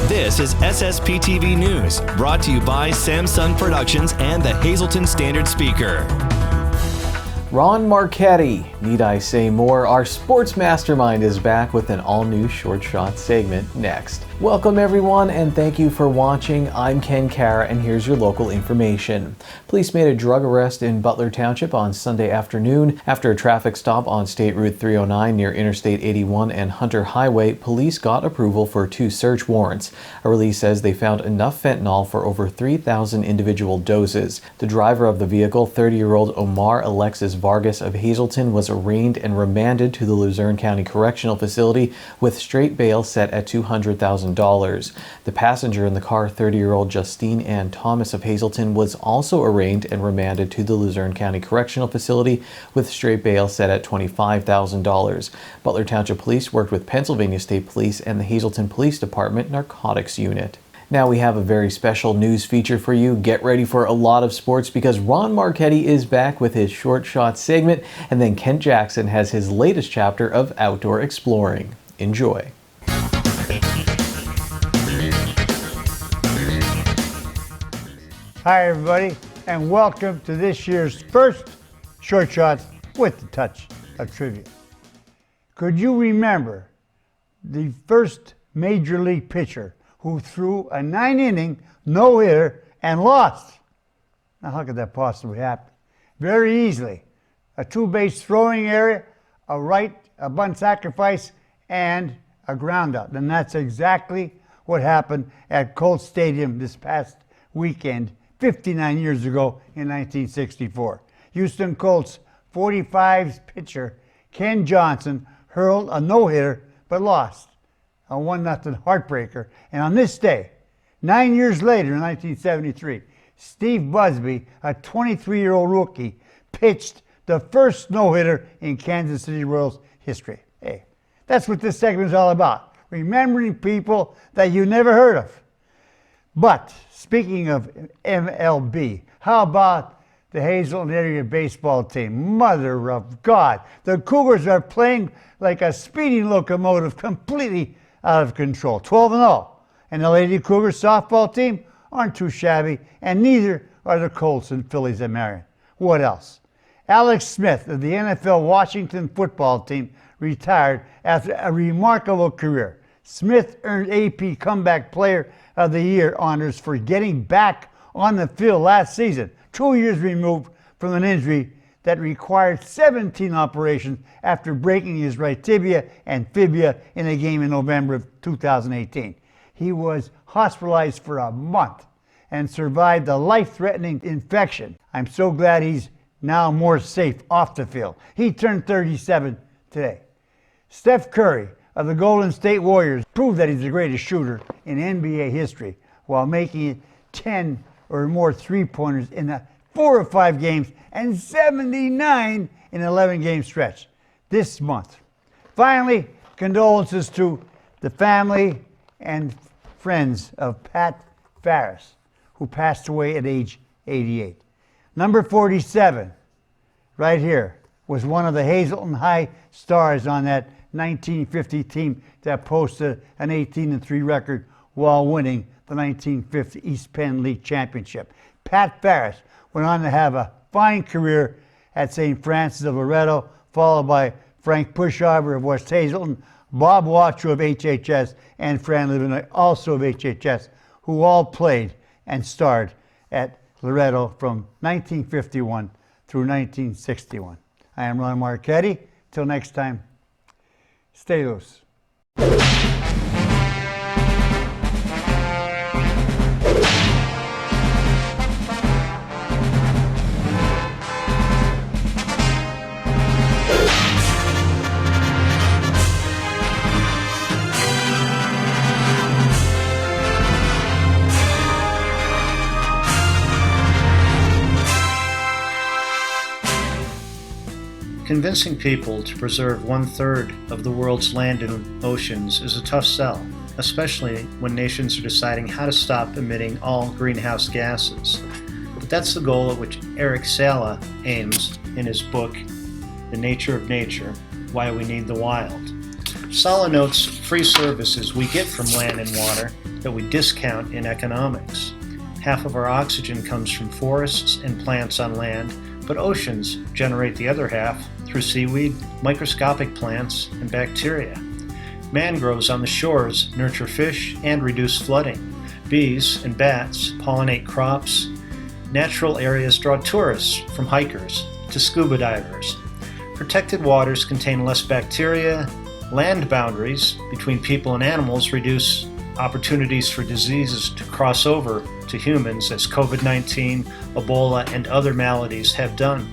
This is SSPTV News, brought to you by Samsung Productions and the Hazleton Standard Speaker. Ron Marchetti, need I say more? Our sports mastermind is back with an all-new short shot segment next. Welcome everyone, and thank you for watching. I'm Ken Kara, and here's your local information. Police made a drug arrest in Butler Township on Sunday afternoon. After a traffic stop on State Route 309 near Interstate 81 and Hunter Highway, police got approval for 2 search warrants. A release says they found enough fentanyl for over 3,000 individual doses. The driver of the vehicle, 30-year-old Omar Alexis Vargas of Hazleton, was arraigned and remanded to the Luzerne County Correctional Facility with straight bail set at $200,000. The passenger in the car, 30-year-old Justine Ann Thomas of Hazleton, was also arraigned and remanded to the Luzerne County Correctional Facility with straight bail set at $25,000. Butler Township Police worked with Pennsylvania State Police and the Hazleton Police Department Narcotics Unit. Now we have a very special news feature for you. Get ready for a lot of sports because Ron Marchetti is back with his short shot segment, and then Kent Jackson has his latest chapter of outdoor exploring. Enjoy. Hi everybody, and welcome to this year's first Short Shots with a touch of trivia. Could you remember the first Major League pitcher who threw a 9-inning no-hitter and lost? Now how could that possibly happen? Very easily. A 2-base throwing area, a bunt sacrifice, and a groundout. And that's exactly what happened at Colts Stadium this past weekend, 59 years ago in 1964. Houston Colts 45's pitcher Ken Johnson hurled a no-hitter but lost, a 1-0 heartbreaker. And on this day, 9 years later in 1973, Steve Busby, a 23-year-old rookie, pitched the first no-hitter in Kansas City Royals history. Hey, that's what this segment is all about, remembering people that you never heard of. But speaking of MLB, how about the Hazleton area baseball team? Mother of God. The Cougars are playing like a speeding locomotive, completely out of control. 12-0. And the Lady Cougars softball team aren't too shabby, and neither are the Colts and Phillies at Marion. What else? Alex Smith of the NFL Washington football team retired after a remarkable career. Smith earned AP Comeback Player of the Year honors for getting back on the field last season, 2 years removed from an injury that required 17 operations after breaking his right tibia and fibula in a game in November of 2018. He was hospitalized for a month and survived a life-threatening infection. I'm so glad he's now more safe off the field. He turned 37 today. Steph Curry of the Golden State Warriors proved that he's the greatest shooter in NBA history while making 10 or more three-pointers in 4 or 5 games and 79 in an 11-game stretch this month. Finally, condolences to the family and friends of Pat Farris, who passed away at age 88. Number 47, right here, was one of the Hazleton High stars on that 1950 team that posted an 18-3 record while winning the 1950 East Penn League Championship. Pat Farris went on to have a fine career at St. Francis of Loretto, followed by Frank Pushover of West Hazleton, Bob Watcher of HHS, and Fran Livenoy, also of HHS, who all played and starred at Loretto from 1951 through 1961. I am Ron Marchetti. Till next time, stay loose. Convincing people to preserve 1/3 of the world's land and oceans is a tough sell, especially when nations are deciding how to stop emitting all greenhouse gases. But that's the goal at which Eric Sala aims in his book, the nature of nature, why we need the wild. Sala notes free services we get from land and water that we discount in economics. Half of our oxygen comes from forests and plants on land, but oceans generate the other half through seaweed, microscopic plants, and bacteria. Mangroves on the shores nurture fish and reduce flooding. Bees and bats pollinate crops. Natural areas draw tourists from hikers to scuba divers. Protected waters contain less bacteria. Land boundaries between people and animals reduce opportunities for diseases to cross over to humans, as COVID-19, Ebola, and other maladies have done.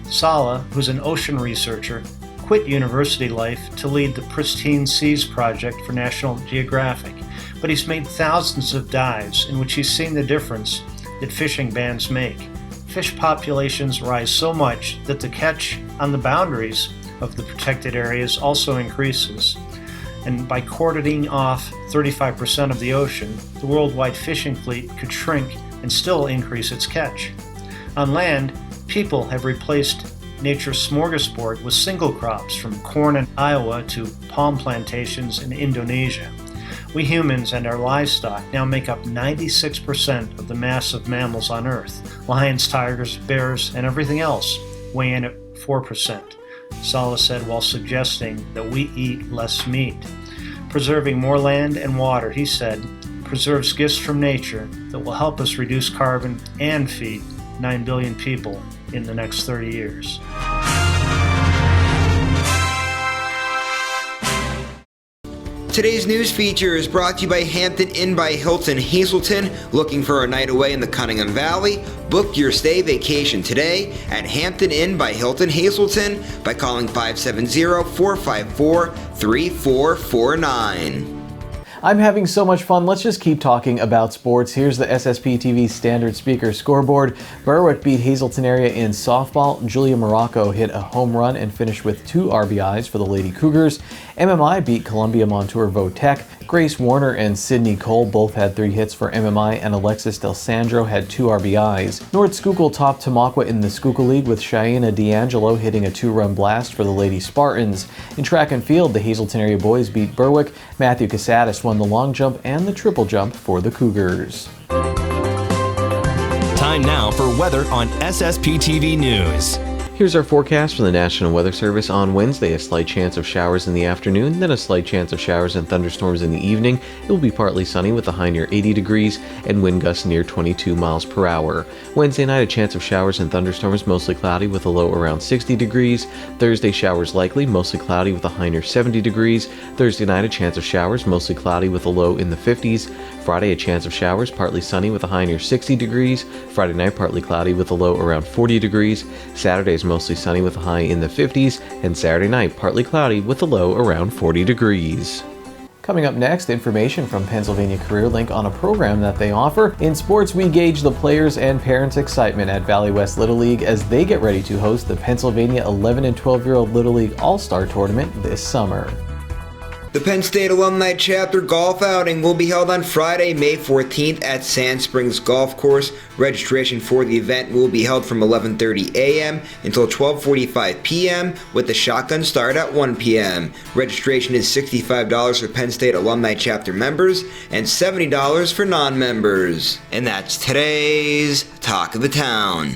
Sala, who's an ocean researcher, quit university life to lead the Pristine Seas project for National Geographic, but he's made thousands of dives in which he's seen the difference that fishing bans make. Fish populations rise so much that the catch on the boundaries of the protected areas also increases. And by cordoning off 35% of the ocean, the worldwide fishing fleet could shrink and still increase its catch. On land, people have replaced nature's smorgasbord with single crops from corn in Iowa to palm plantations in Indonesia. We humans and our livestock now make up 96% of the mass of mammals on Earth. Lions, tigers, bears, and everything else weigh in at 4%. Sala said while suggesting that we eat less meat. Preserving more land and water, he said, preserves gifts from nature that will help us reduce carbon and feed 9 billion people in the next 30 years. Today's news feature is brought to you by Hampton Inn by Hilton Hazleton. Looking for a night away in the Cunningham Valley? Book your stay vacation today at Hampton Inn by Hilton Hazleton by calling 570-454-3449. I'm having so much fun. Let's just keep talking about sports. Here's the SSPTV Standard Speaker scoreboard. Berwick beat Hazleton area in softball. Julia Morocco hit a home run and finished with 2 RBIs for the Lady Cougars. MMI beat Columbia Montour Votech. Grace Warner and Sydney Cole both had 3 hits for MMI, and Alexis Del Sandro had 2 RBIs. North Schuylkill topped Tamaqua in the Schuylkill League with Cheyenne D'Angelo hitting a 2-run blast for the Lady Spartans. In track and field, the Hazleton area boys beat Berwick. Matthew Casadas won the long jump and the triple jump for the Cougars. Time now for weather on SSPTV News. Here's our forecast from the National Weather Service. On Wednesday, a slight chance of showers in the afternoon, then a slight chance of showers and thunderstorms in the evening. It will be partly sunny with a high near 80 degrees and wind gusts near 22 miles per hour. Wednesday night, a chance of showers and thunderstorms, mostly cloudy with a low around 60 degrees. Thursday, showers likely, mostly cloudy with a high near 70 degrees. Thursday night, a chance of showers, mostly cloudy with a low in the 50s. Friday, a chance of showers, partly sunny with a high near 60 degrees. Friday night, partly cloudy with a low around 40 degrees. Saturday is mostly sunny with a high in the 50s, and Saturday night partly cloudy with a low around 40 degrees. Coming up next, information from Pennsylvania CareerLink on a program that they offer. In sports, we gauge the players' and parents' excitement at Valley West Little League as they get ready to host the Pennsylvania 11 and 12-year-old Little League All-Star Tournament this summer. The Penn State Alumni Chapter Golf Outing will be held on Friday, May 14th at Sand Springs Golf Course. Registration for the event will be held from 11:30 a.m. until 12:45 p.m. with the shotgun start at 1 p.m. Registration is $65 for Penn State Alumni Chapter members and $70 for non-members. And that's today's Talk of the Town.